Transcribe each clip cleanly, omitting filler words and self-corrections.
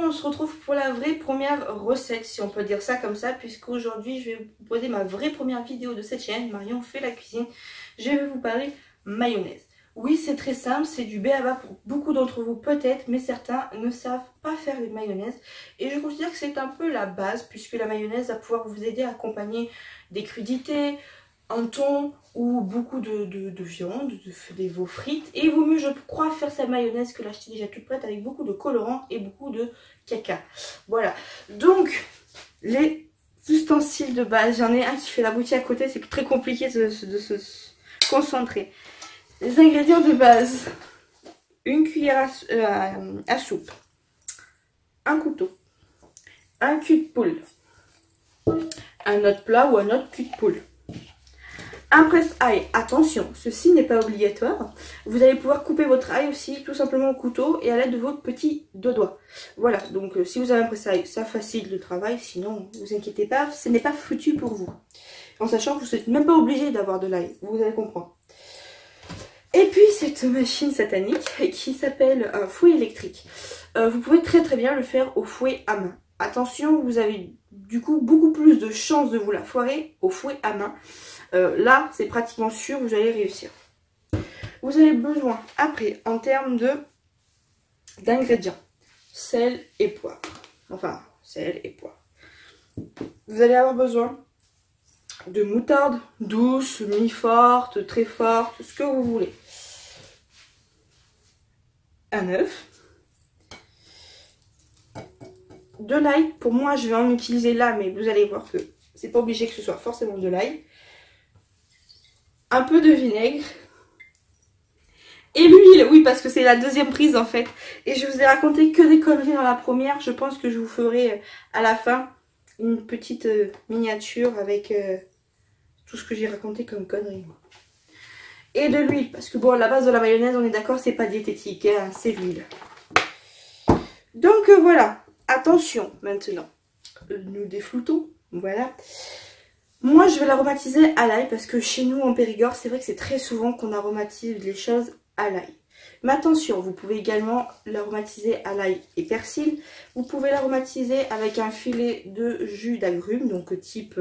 on se retrouve pour la vraie première recette, si on peut dire ça comme ça, puisqu'aujourd'hui je vais vous proposer ma vraie première vidéo de cette chaîne, Marion fait la cuisine. Je vais vous parler mayonnaise. Oui, c'est très simple, c'est du b.a.-ba pour beaucoup d'entre vous peut-être, mais certains ne savent pas faire les mayonnaises. Et je considère que c'est un peu la base, puisque la mayonnaise va pouvoir vous aider à accompagner des crudités, un thon ou beaucoup de viande, des veau frites. Et il vaut mieux, je crois, faire sa mayonnaise que l'acheter déjà toute prête avec beaucoup de colorants et beaucoup de caca. Voilà. Donc, les ustensiles de base, j'en ai un qui fait la boutique à côté, c'est très compliqué de se concentrer. Les ingrédients de base, une cuillère à soupe, un couteau, un cul de poule, un autre plat ou un autre cul de poule. Un presse-ail, attention, ceci n'est pas obligatoire. Vous allez pouvoir couper votre ail aussi tout simplement au couteau et à l'aide de votre petit doigt. Voilà, donc si vous avez un presse-ail, ça facilite le travail, sinon ne vous inquiétez pas, ce n'est pas foutu pour vous. En sachant que vous n'êtes même pas obligé d'avoir de l'ail, vous allez comprendre. Et puis cette machine satanique qui s'appelle un fouet électrique. Vous pouvez très bien le faire au fouet à main. Attention, vous avez du coup beaucoup plus de chances de vous la foirer au fouet à main. Là, c'est pratiquement sûr, vous allez réussir. Vous avez besoin, après, en termes d'ingrédients, sel et poivre. Enfin, sel et poivre. Vous allez avoir besoin de moutarde douce, mi-forte, très forte, ce que vous voulez. Un œuf. De l'ail. Pour moi, je vais en utiliser là, mais vous allez voir que c'est pas obligé que ce soit forcément de l'ail. Un peu de vinaigre. Et l'huile, oui, parce que c'est la deuxième prise en fait. Et je vous ai raconté que des conneries dans la première. Je pense que je vous ferai à la fin une petite miniature avec tout ce que j'ai raconté comme conneries. Et de l'huile, parce que bon, la base de la mayonnaise, on est d'accord, c'est pas diététique, hein, c'est l'huile. Donc voilà, attention maintenant. Nous défloutons, voilà. Moi, je vais l'aromatiser à l'ail parce que chez nous en Périgord, c'est vrai que c'est très souvent qu'on aromatise les choses à l'ail. Mais attention, vous pouvez également l'aromatiser à l'ail et persil. Vous pouvez l'aromatiser avec un filet de jus d'agrumes, donc type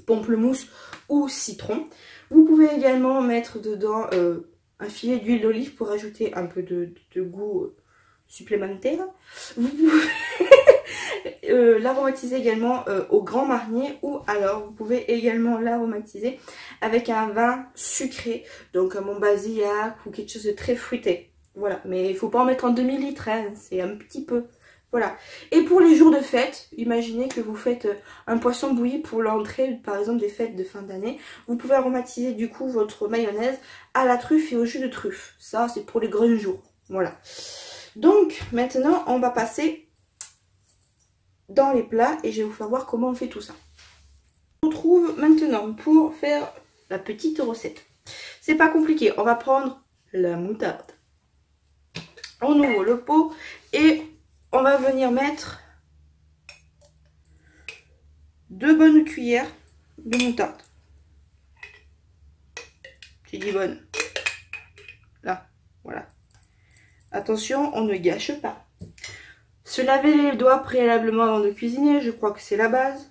pamplemousse ou citron. Vous pouvez également mettre dedans un filet d'huile d'olive pour ajouter un peu de goût supplémentaire. Vous pouvez l'aromatiser également au Grand Marnier, ou alors vous pouvez également l'aromatiser avec un vin sucré, donc un Montbazillac ou quelque chose de très fruité. Voilà, mais il ne faut pas en mettre en demi-litre, hein, c'est un petit peu. Voilà. Et pour les jours de fête, imaginez que vous faites un poisson bouilli pour l'entrée, par exemple des fêtes de fin d'année. Vous pouvez aromatiser du coup votre mayonnaise à la truffe et au jus de truffe. Ça, c'est pour les grands jours. Voilà. Donc, maintenant, on va passer dans les plats et je vais vous faire voir comment on fait tout ça. On se retrouve maintenant pour faire la petite recette. C'est pas compliqué. On va prendre la moutarde. On ouvre le pot et on va venir mettre 2 bonnes cuillères de moutarde. J'ai dit bonne. Là, voilà. Attention, on ne gâche pas. Se laver les doigts préalablement avant de cuisiner, je crois que c'est la base.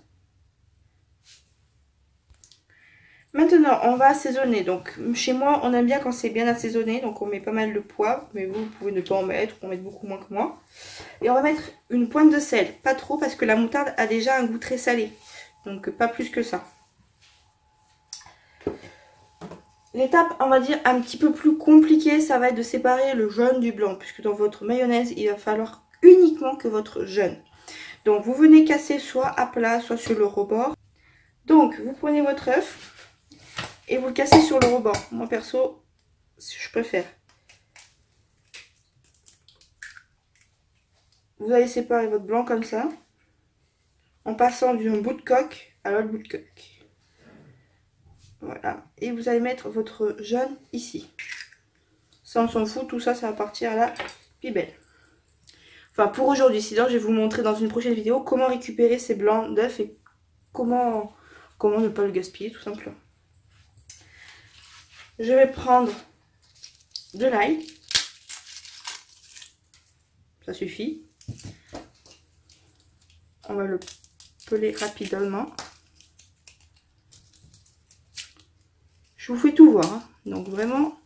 Maintenant, on va assaisonner. Donc, chez moi, on aime bien quand c'est bien assaisonné. Donc, on met pas mal de poivre. Mais vous pouvez ne pas en mettre. On met beaucoup moins que moi. Et on va mettre une pointe de sel. Pas trop parce que la moutarde a déjà un goût très salé. Donc, pas plus que ça. L'étape, on va dire, un petit peu plus compliquée, ça va être de séparer le jaune du blanc. Puisque dans votre mayonnaise, il va falloir uniquement que votre jaune. Donc, vous venez casser soit à plat, soit sur le rebord. Donc, vous prenez votre œuf. Et vous le cassez sur le rebord. Moi perso, je préfère. Vous allez séparer votre blanc comme ça. En passant d'un bout de coque à l'autre bout de coque. Voilà. Et vous allez mettre votre jaune ici. Ça on s'en fout, tout ça, ça va partir à la pibelle. Enfin pour aujourd'hui, sinon je vais vous montrer dans une prochaine vidéo comment récupérer ces blancs d'œufs et comment ne pas le gaspiller tout simplement. Je vais prendre de l'ail. Ça suffit. On va le peler rapidement. Je vous fais tout voir, hein. Donc vraiment...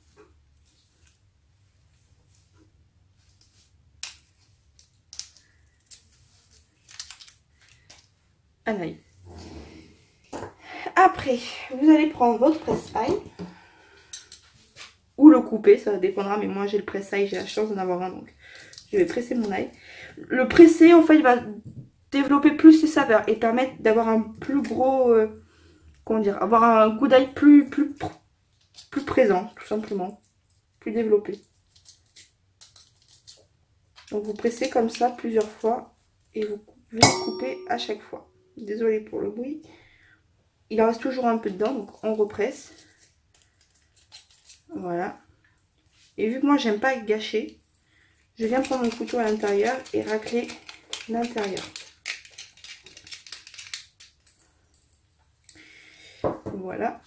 un œil. Après, vous allez prendre votre presse-paille. Ou le couper, ça dépendra. Mais moi j'ai le presse-paille, j'ai la chance d'en avoir un. Donc je vais presser mon ail. Le presser, en fait, il va développer plus ses saveurs. Et permettre d'avoir un plus gros... comment dire, avoir un goût d'ail plus présent, tout simplement, plus développé. Donc vous pressez comme ça plusieurs fois et vous coupez à chaque fois. Désolée pour le bruit. Il en reste toujours un peu dedans, donc on represse. Voilà. Et vu que moi j'aime pas gâcher, je viens prendre mon couteau à l'intérieur et racler l'intérieur. Voilà.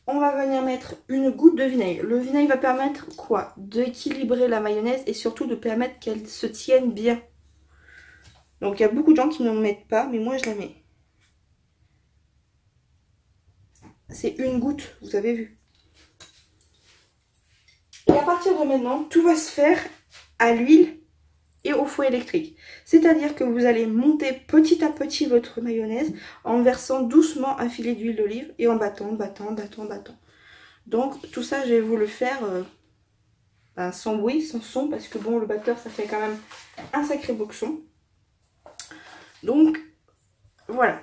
On va venir mettre une goutte de vinaigre. Le vinaigre va permettre quoi? D'équilibrer la mayonnaise et surtout de permettre qu'elle se tienne bien. Donc il y a beaucoup de gens qui n'en mettent pas, mais moi je la mets. C'est une goutte, vous avez vu. Et à partir de maintenant, tout va se faire à l'huile et au fouet électrique. C'est-à-dire que vous allez monter petit à petit votre mayonnaise en versant doucement un filet d'huile d'olive et en battant. Donc tout ça, je vais vous le faire sans bruit, sans son, parce que bon, le batteur, ça fait quand même un sacré boxon. Donc voilà.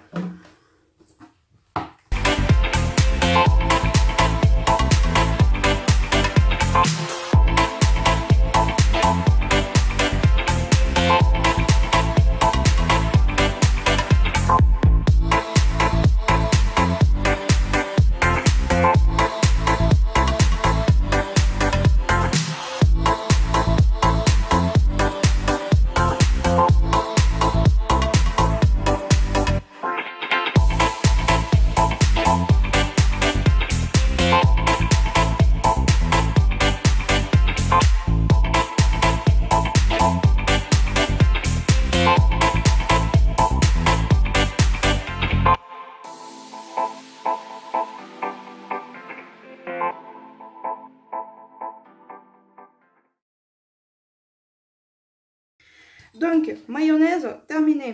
Donc, mayonnaise terminée.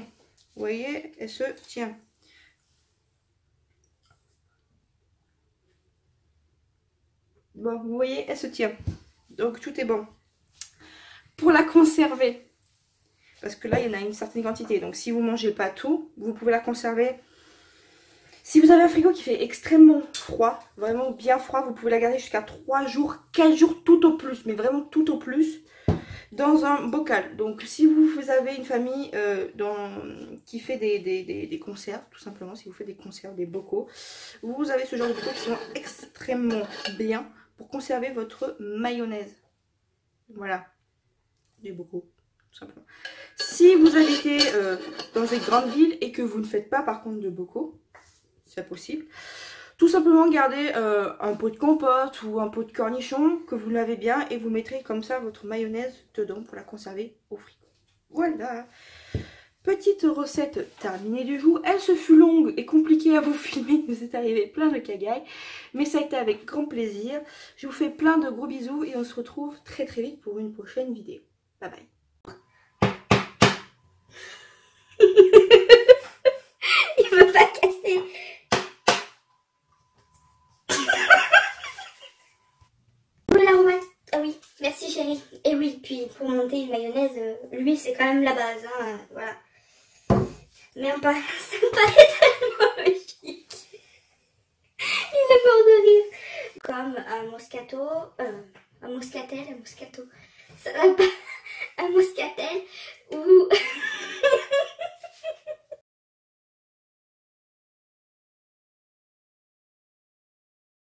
Vous voyez, elle se tient. Bon, vous voyez, elle se tient. Donc, tout est bon. Pour la conserver, parce que là, il y en a une certaine quantité. Donc, si vous ne mangez pas tout, vous pouvez la conserver. Si vous avez un frigo qui fait extrêmement froid, vraiment bien froid, vous pouvez la garder jusqu'à 3 jours, 4 jours tout au plus. Mais vraiment tout au plus. Dans un bocal. Donc si vous avez une famille qui fait des conserves, tout simplement, si vous faites des conserves, des bocaux, vous avez ce genre de bocaux qui sont extrêmement bien pour conserver votre mayonnaise. Voilà, des bocaux, tout simplement. Si vous habitez dans une grande ville et que vous ne faites pas par contre de bocaux, c'est possible. Tout simplement garder un pot de compote ou un pot de cornichon que vous lavez bien et vous mettrez comme ça votre mayonnaise dedans pour la conserver au frigo. Voilà. Petite recette terminée du jour. Elle se fut longue et compliquée à vous filmer. Il nous est arrivé plein de cagailles. Mais ça a été avec grand plaisir. Je vous fais plein de gros bisous et on se retrouve très très vite pour une prochaine vidéo. Bye bye. Il veut pas casser. Ah oui, merci chérie. Et oui, puis pour monter une mayonnaise, l'huile c'est quand même la base, hein, voilà. Mais ça me paraît tellement logique. Il est mort de rire. Comme un moscato, un moscatel, ça va pas, un moscatel ou...